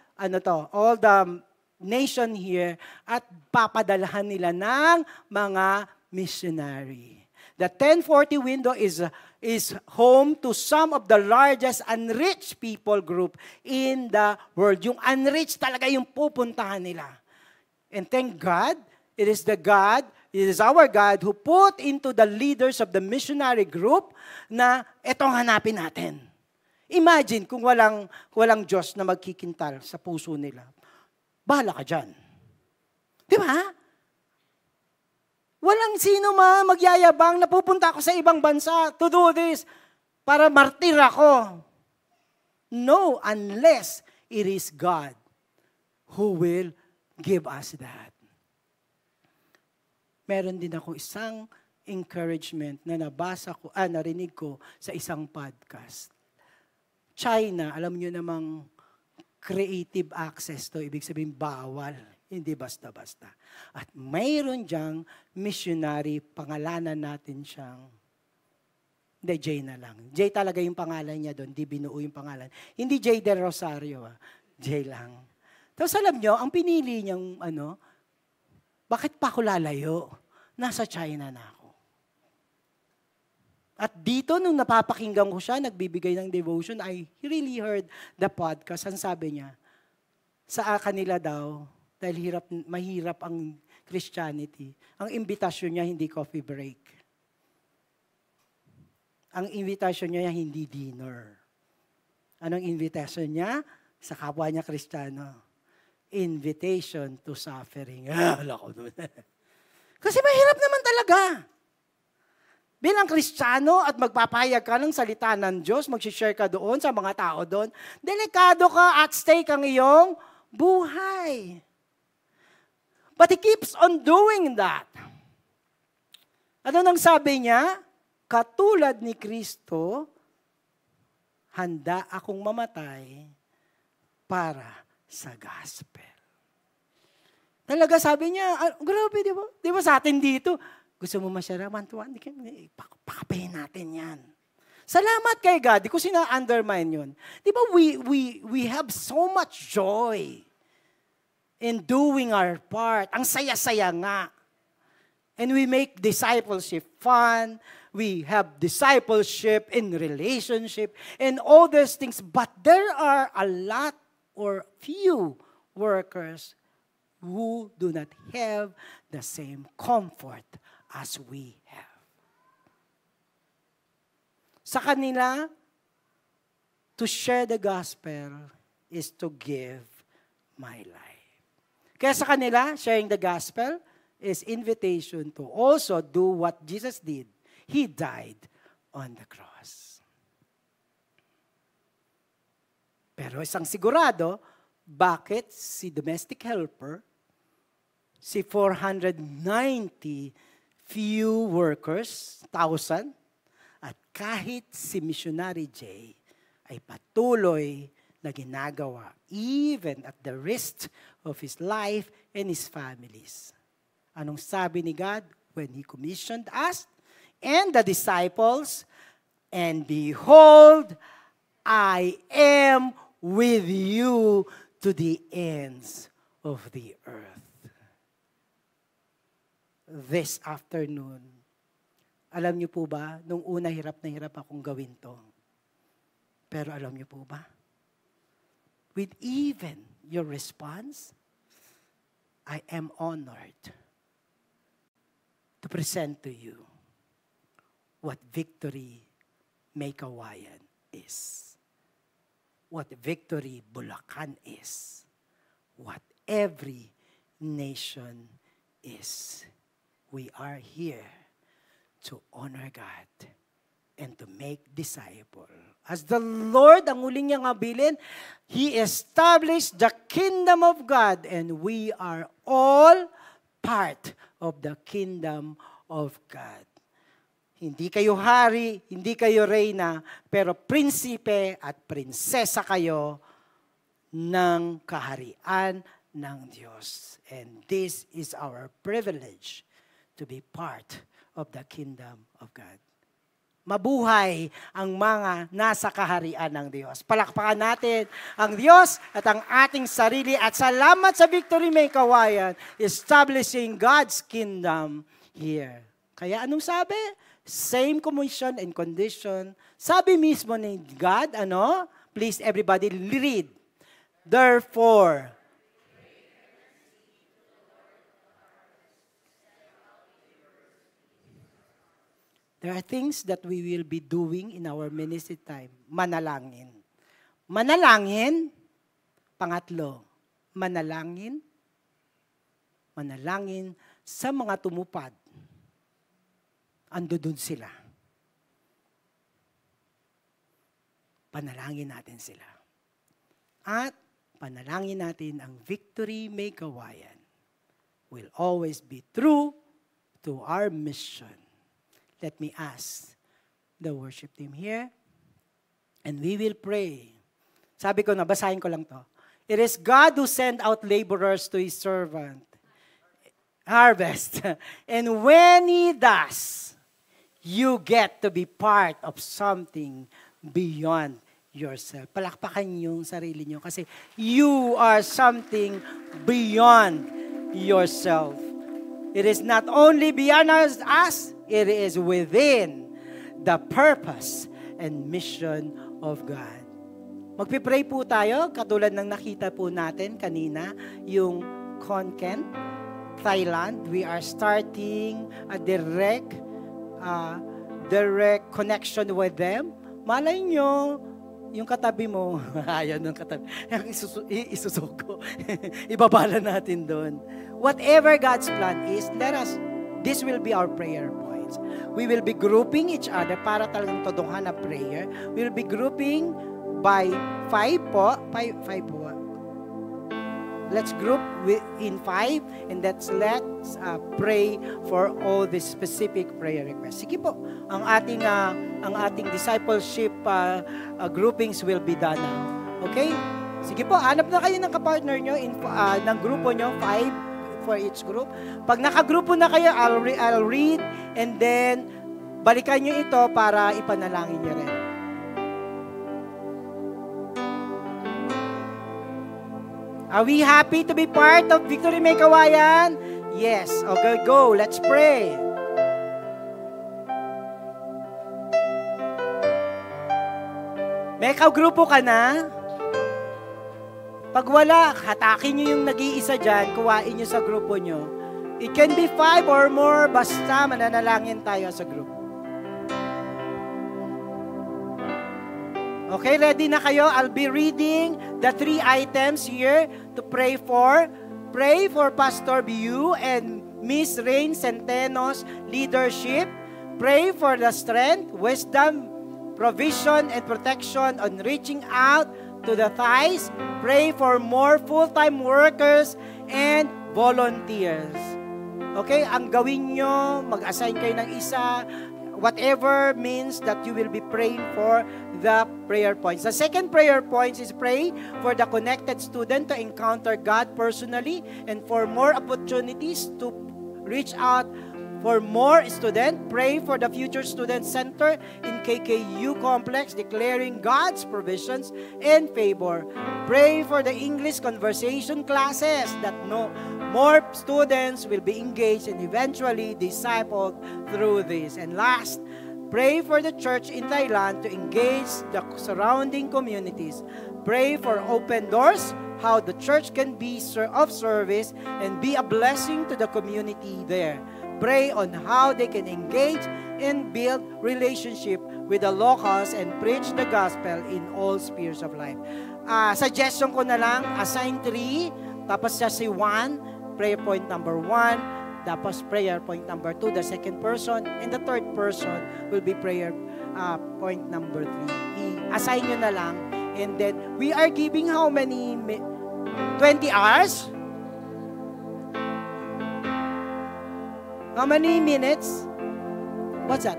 A: nation here at papadalahan nila ng mga missionary. The 1040 window is home to some of the largest unreached people group in the world. Yung unreached talaga yung pupuntahan nila. And thank God, it is our God who put into the leaders of the missionary group na etong hanapin natin. Imagine kung walang Diyos na magkikintal sa puso nila. Bahala ka dyan. Di ba? Walang sino magyayabang na pupunta ako sa ibang bansa to do this para martir ako. No, unless it is God who will give us that. Meron din ako isang encouragement na narinig ko sa isang podcast. China, alam niyo namang creative access to, ibig sabihin bawal, hindi basta-basta. At mayroon diyang missionary, pangalanan natin siyang, hindi, Jay na lang. Jay talaga yung pangalan niya doon, di binuo yung pangalan. Hindi Jay Del Rosario, Jay lang. Tapos alam niyo, ang pinili niyang, bakit pa ako lalayo? Nasa China na ako. At dito, nung napapakinggan ko siya, nagbibigay ng devotion, I really heard the podcast. Ang sabi niya, sa kanila daw, dahil mahirap ang Christianity, ang imbitasyon niya hindi coffee break. Ang invitation niya hindi dinner. Anong invitation niya? Sa kapwa niya Kristiyano. Invitation to suffering. Hala ko doon. Kasi mahirap naman talaga. Bilang Kristiyano at magpapahayag ka ng salita ng Diyos, mag-share ka doon sa mga tao doon, delikado ka at stake ang iyong buhay. But He keeps on doing that. Ano nang sabi niya? katulad ni Kristo, handa akong mamatay para sa gospel. Talaga sabi niya, grabe, di ba? Di ba sa atin dito? Gusto mo masyara, one-to-one? Pakapahin natin yan. Salamat kay God. Di ko sina-undermine yun. Di ba we have so much joy in doing our part. Ang saya-saya nga. And we make discipleship fun. We have discipleship in relationship and all those things. But there are a lot or few workers who do not have the same comfort as we have. Sa kanila, to share the gospel is to give my life. Kaya sa kanila, sharing the gospel is invitation to also do what Jesus did. He died on the cross. Pero isang sigurado, bakit si domestic helper, si 490 few workers, 1,000, at kahit si Missionary J ay patuloy na ginagawa, even at the risk of his life and his families. Anong sabi ni God when He commissioned us and the disciples? And behold, I am with you to the ends of the earth. This afternoon, alam niyo po ba, nung una hirap na hirap akong gawin to. Pero alam niyo po ba, with even your response, I am honored to present to you what Victory May Kawayan is. What Victory Bulacan is. What every nation is. We are here to honor God and to make disciple. As the Lord, ang huling niyang abilin, He established the kingdom of God and we are all part of the kingdom of God. Hindi kayo hari, hindi kayo reyna, pero prinsipe at prinsesa kayo ng kaharian ng Diyos. And this is our privilege to be part of the kingdom of God. Mabuhay ang mga nasa kaharian ng Diyos. Palakpakan natin ang Diyos at ang ating sarili at salamat sa Victory May Kawayan, establishing God's kingdom here. Kaya anong sabi? Same commission and condition. Sabi mismo ni God, Please everybody read. Therefore, there are things that we will be doing in our ministry time. Manalangin. Manalangin. Pangatlo, manalangin. Manalangin sa mga tumupad. Ando dun sila. Panalangin natin sila. At panalangin natin ang Victory May Kawayan will always be true to our mission. Let me ask the worship team here. And we will pray. Sabi ko, nabasahin ko lang to. It is God who sent out laborers to His servant. Harvest. And when He does, you get to be part of something beyond yourself. Palakpakan yung sarili nyo kasi you are something beyond yourself. It is not only beyond us, it is within the purpose and mission of God. Magpipray po tayo, katulad ng nakita po natin kanina, yung Konkan, Thailand. We are starting a direct connection with them. Malay nyo, yung katabi mo, ayaw ng katabi, isusuko. Ibabala natin doon. Whatever God's plan is, this will be our prayer points. We will be grouping each other para talagang todonghan na prayer. We will be grouping by 5 po. 5 po. let's group in 5 and let's pray for all the specific prayer requests. Sige po, ang ating discipleship groupings will be done now. Okay? Sige po, hanap na kayo ng kapartner nyo ng grupo nyo, 5 for each group. Pag nakagrupo na kayo, I'll read and then balikan nyo ito para ipanalangin nyo rin. Are we happy to be part of Victory May Kawayan? Yes. Okay, go. Let's pray. May kagrupo ka na? Pag wala, hatakin nyo yung nag-iisa dyan, kuwain nyo sa grupo nyo. It can be 5 or more, basta mananalangin tayo sa group. Okay, ready na kayo? I'll be reading the 3 items here to pray for. Pray for Pastor Biu and Miss Rain Centeno's leadership. Pray for the strength, wisdom, provision, and protection on reaching out to the thighs. Pray for more full-time workers and volunteers. Okay, ang gawin nyo, mag-assign kayo ng isa, whatever means that you will be praying for the prayer points. The second prayer point is pray for the connected student to encounter God personally and for more opportunities to reach out for more students. Pray for the Future Student Center in KKU Complex, declaring God's provisions and favor. Pray for the English conversation classes that more students will be engaged and eventually discipled through this. And last, pray for the church in Thailand to engage the surrounding communities. Pray for open doors, how the church can be of service and be a blessing to the community there. Pray on how they can engage and build relationship with the locals and preach the gospel in all spheres of life. Suggestion ko na lang, assign 3, tapos siya si 1, prayer point number 1, tapos prayer point number 2, the second person, and the third person will be prayer point number 3. I-assign nyo na lang, and then we are giving how many? 20 hours? How many minutes? What's that?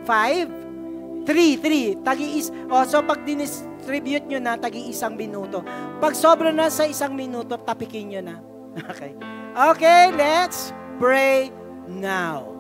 A: 5? 3. So pag distribute nyo na, tagi-1 minuto. Pag sobra na sa 1 minuto, tapikin nyo na. Okay, let's pray now.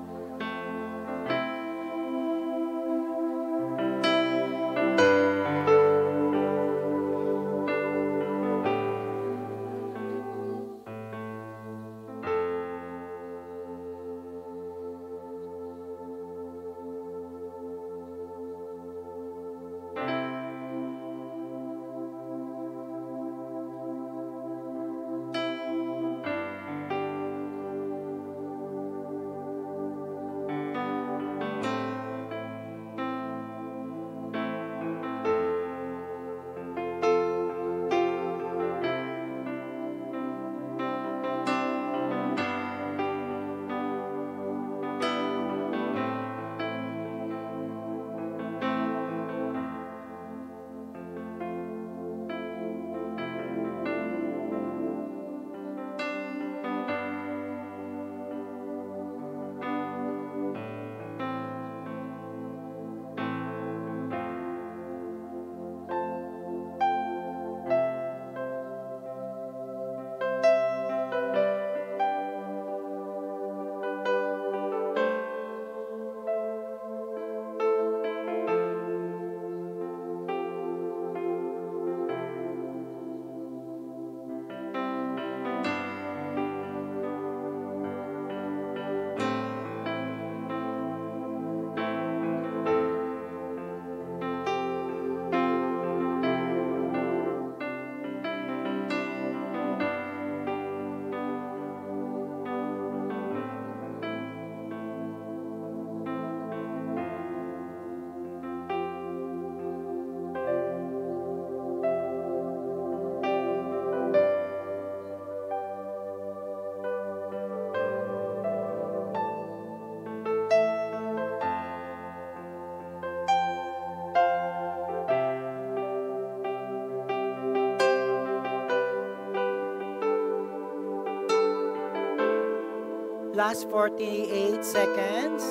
A: Last 48 seconds.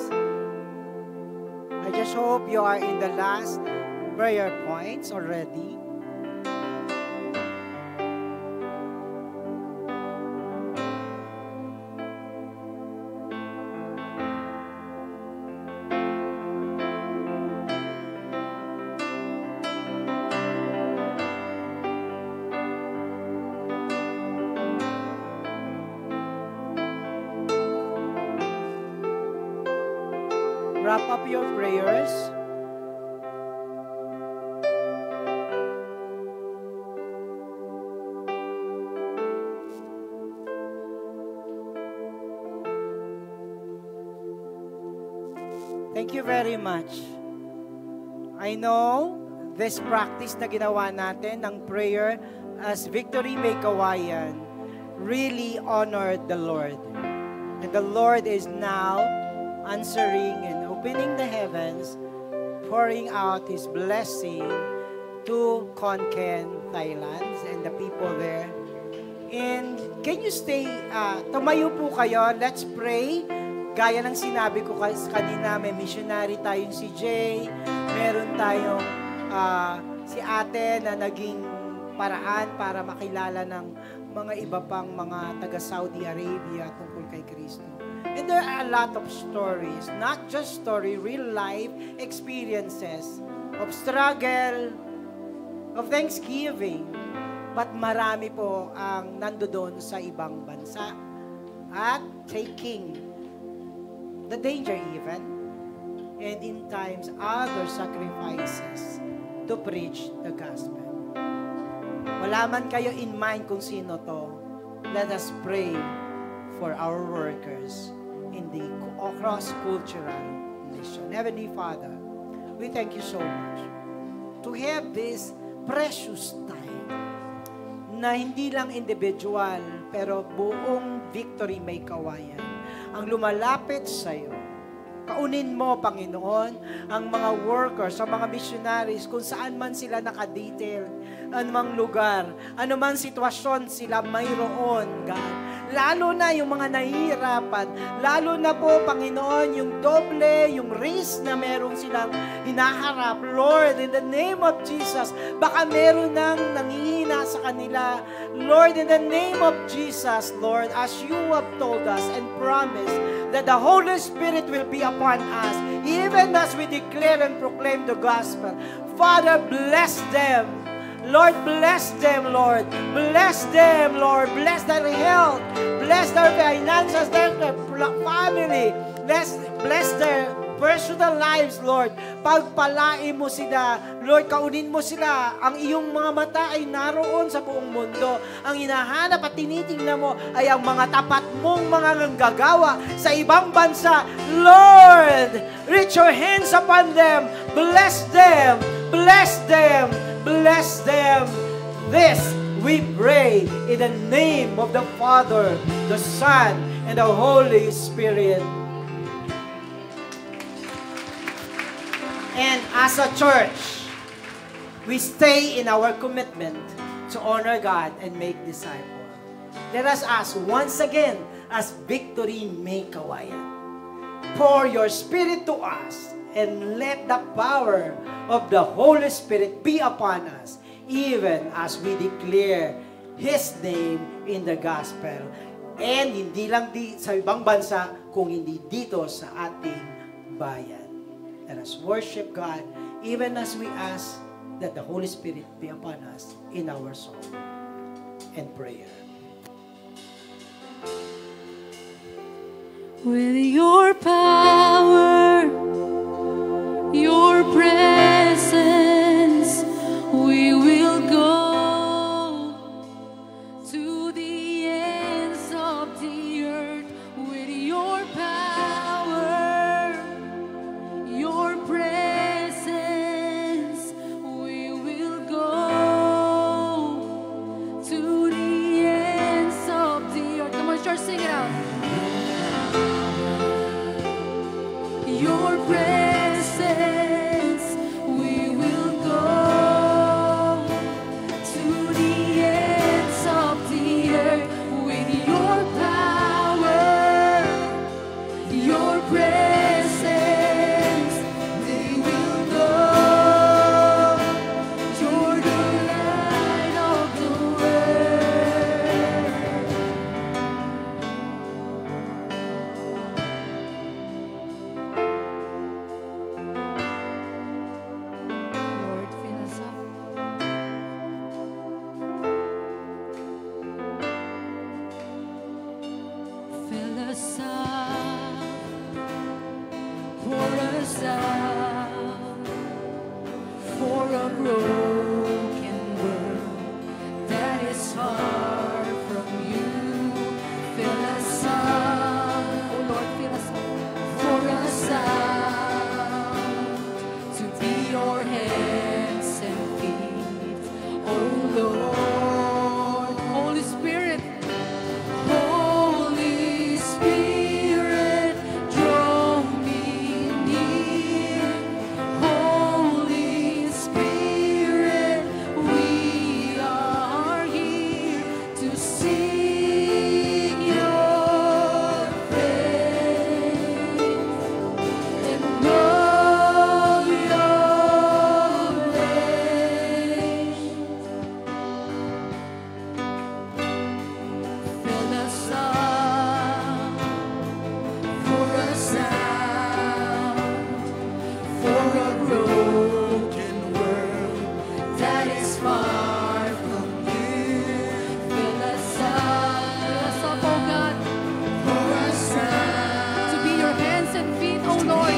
A: I just hope you are in the last prayer points already. Wrap up your prayers. Thank you very much. I know this practice na ginawa natin ng prayer as Victory May Kawayan really honored the Lord. And the Lord is now answering and opening the heavens, pouring out His blessing to Konkan, Thailand, and the people there. And can you stay, tumayo po kayo, let's pray. Gaya ng sinabi ko kanina, may missionary tayong si Jay, meron tayong si ate na naging paraan para makilala ng mga iba pang mga taga Saudi Arabia tungkol kay Kristo. And there are a lot of stories, not just story, real life experiences of struggle, of thanksgiving, but marami po ang nandoon sa ibang bansa at taking the danger even, and in times other sacrifices to preach the gospel. Wala man kayo in mind kung sino to, let us pray for our workers in the cross-cultural mission. Heavenly Father, we thank you so much to have this precious time na hindi lang individual, pero buong Victory May Kawayan ang lumalapit sa iyo. Kaunin mo, Panginoon, ang mga workers, ang mga missionaries, kung saan man sila nakadetail, anumang lugar, anumang sitwasyon sila mayroon, God. Lalo na yung mga nahihirapan, lalo na po, Panginoon, yung doble, yung risk na meron silang hinaharap. Lord, in the name of Jesus, baka meron nang nangihina sa kanila. Lord, in the name of Jesus, Lord, as you have told us and promised that the Holy Spirit will be upon us, even as we declare and proclaim the gospel. Father, bless them. Lord, bless them, Lord. Bless them, Lord. Bless their health. Bless their finances, their family. Bless their personal lives, Lord. Pagpalain mo sila. Lord, kaunin mo sila. Ang iyong mga mata ay naroon sa buong mundo. Ang hinahanap at tinitingnan mo ay ang mga tapat mong mga nanggagawa sa ibang bansa. Lord, reach your hands upon them. Bless them. Bless them. Bless them. This we pray in the name of the Father, the Son, and the Holy Spirit. And as a church, we stay in our commitment to honor God and make disciples. Let us ask once again, as Victory May Kawayan, pour your Spirit to us and let the power of the Holy Spirit be upon us, even as we declare His name in the gospel. And hindi lang sa ibang bansa, kung hindi dito sa ating bayan. Let us worship God, even as we ask that the Holy Spirit be upon us in our song and prayer.
C: With your power, your presence, we will go to the ends of the earth. With your power, your presence, we will go to the ends of the earth. Come on, church, sing it out. Your presence, we will go to the ends of the earth. With your power, pour us out for a broken world that is far from you. Fill us up, oh Lord, fill us up, pour us out to be your hands and feet, oh Lord. Holy Spirit, Holy Spirit, draw me near. Holy Spirit, we are here to sing your praise and know your ways. Fill us up, pour us out for a broken world that is far from you. Fill us up, oh God, pour us out to be your hands and feet, oh Lord.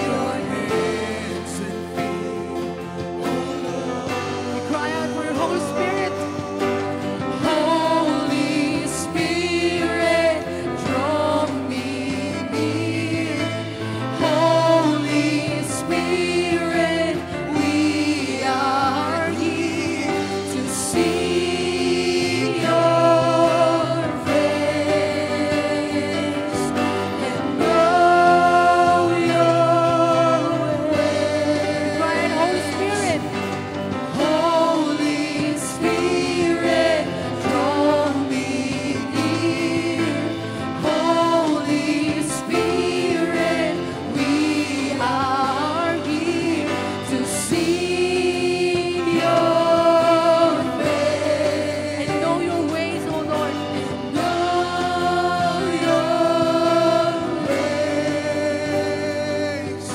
C: We cry out for your Holy Spirit. Holy Spirit, draw me near. Holy Spirit, we are here to sing your praise and know your ways. Cry out, Holy Spirit. Holy Spirit, draw me near. Holy Spirit, we are here to sing your praise and know your ways, oh Lord, and know your ways.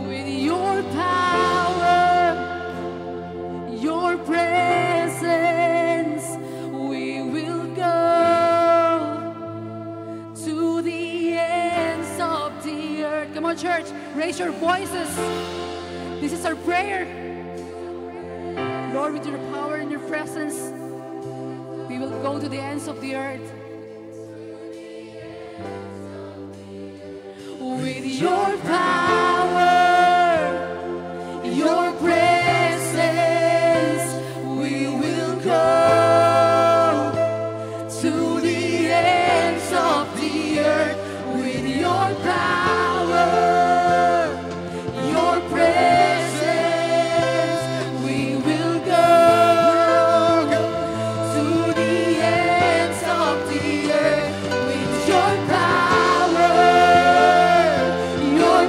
C: With your power, your presence, we will go to the ends of the earth. Come on, church, raise your voices. This is our prayer. Lord, with your power and your presence, we will go to the ends of the earth. With your power, your presence, we will go to the ends of the earth. With your power, your presence, we will go to the ends of the earth. With your power, your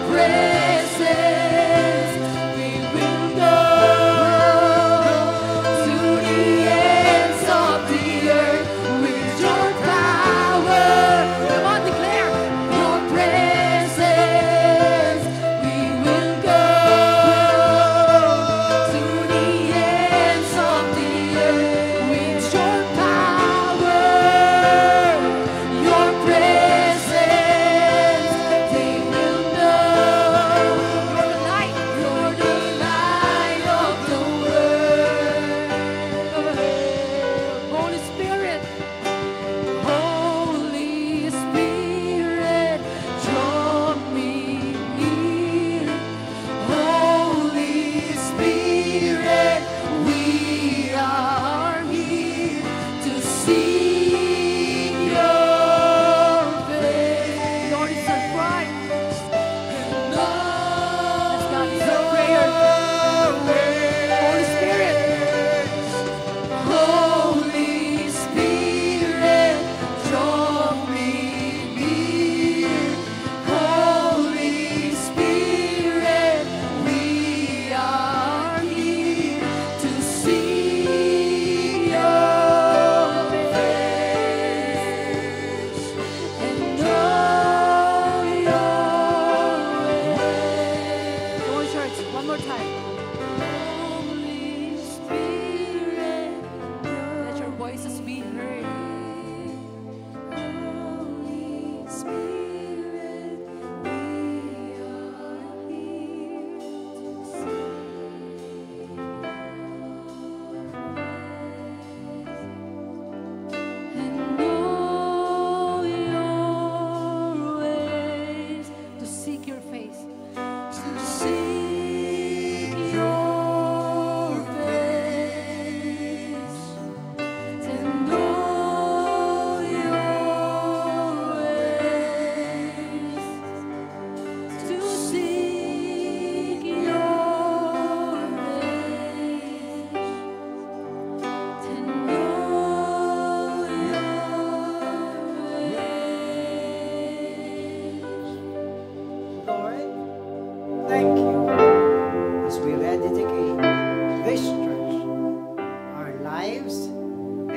A: lives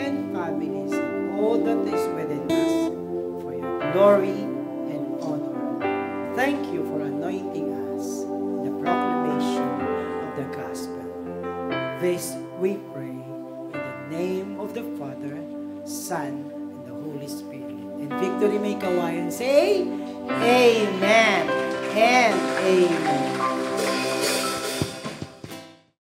A: and families and all that is within us for your glory and honor. Thank you for anointing us in the proclamation of the gospel. This we pray in the name of the Father, Son, and the Holy Spirit. And victory may kawayan. Say, Amen and Amen.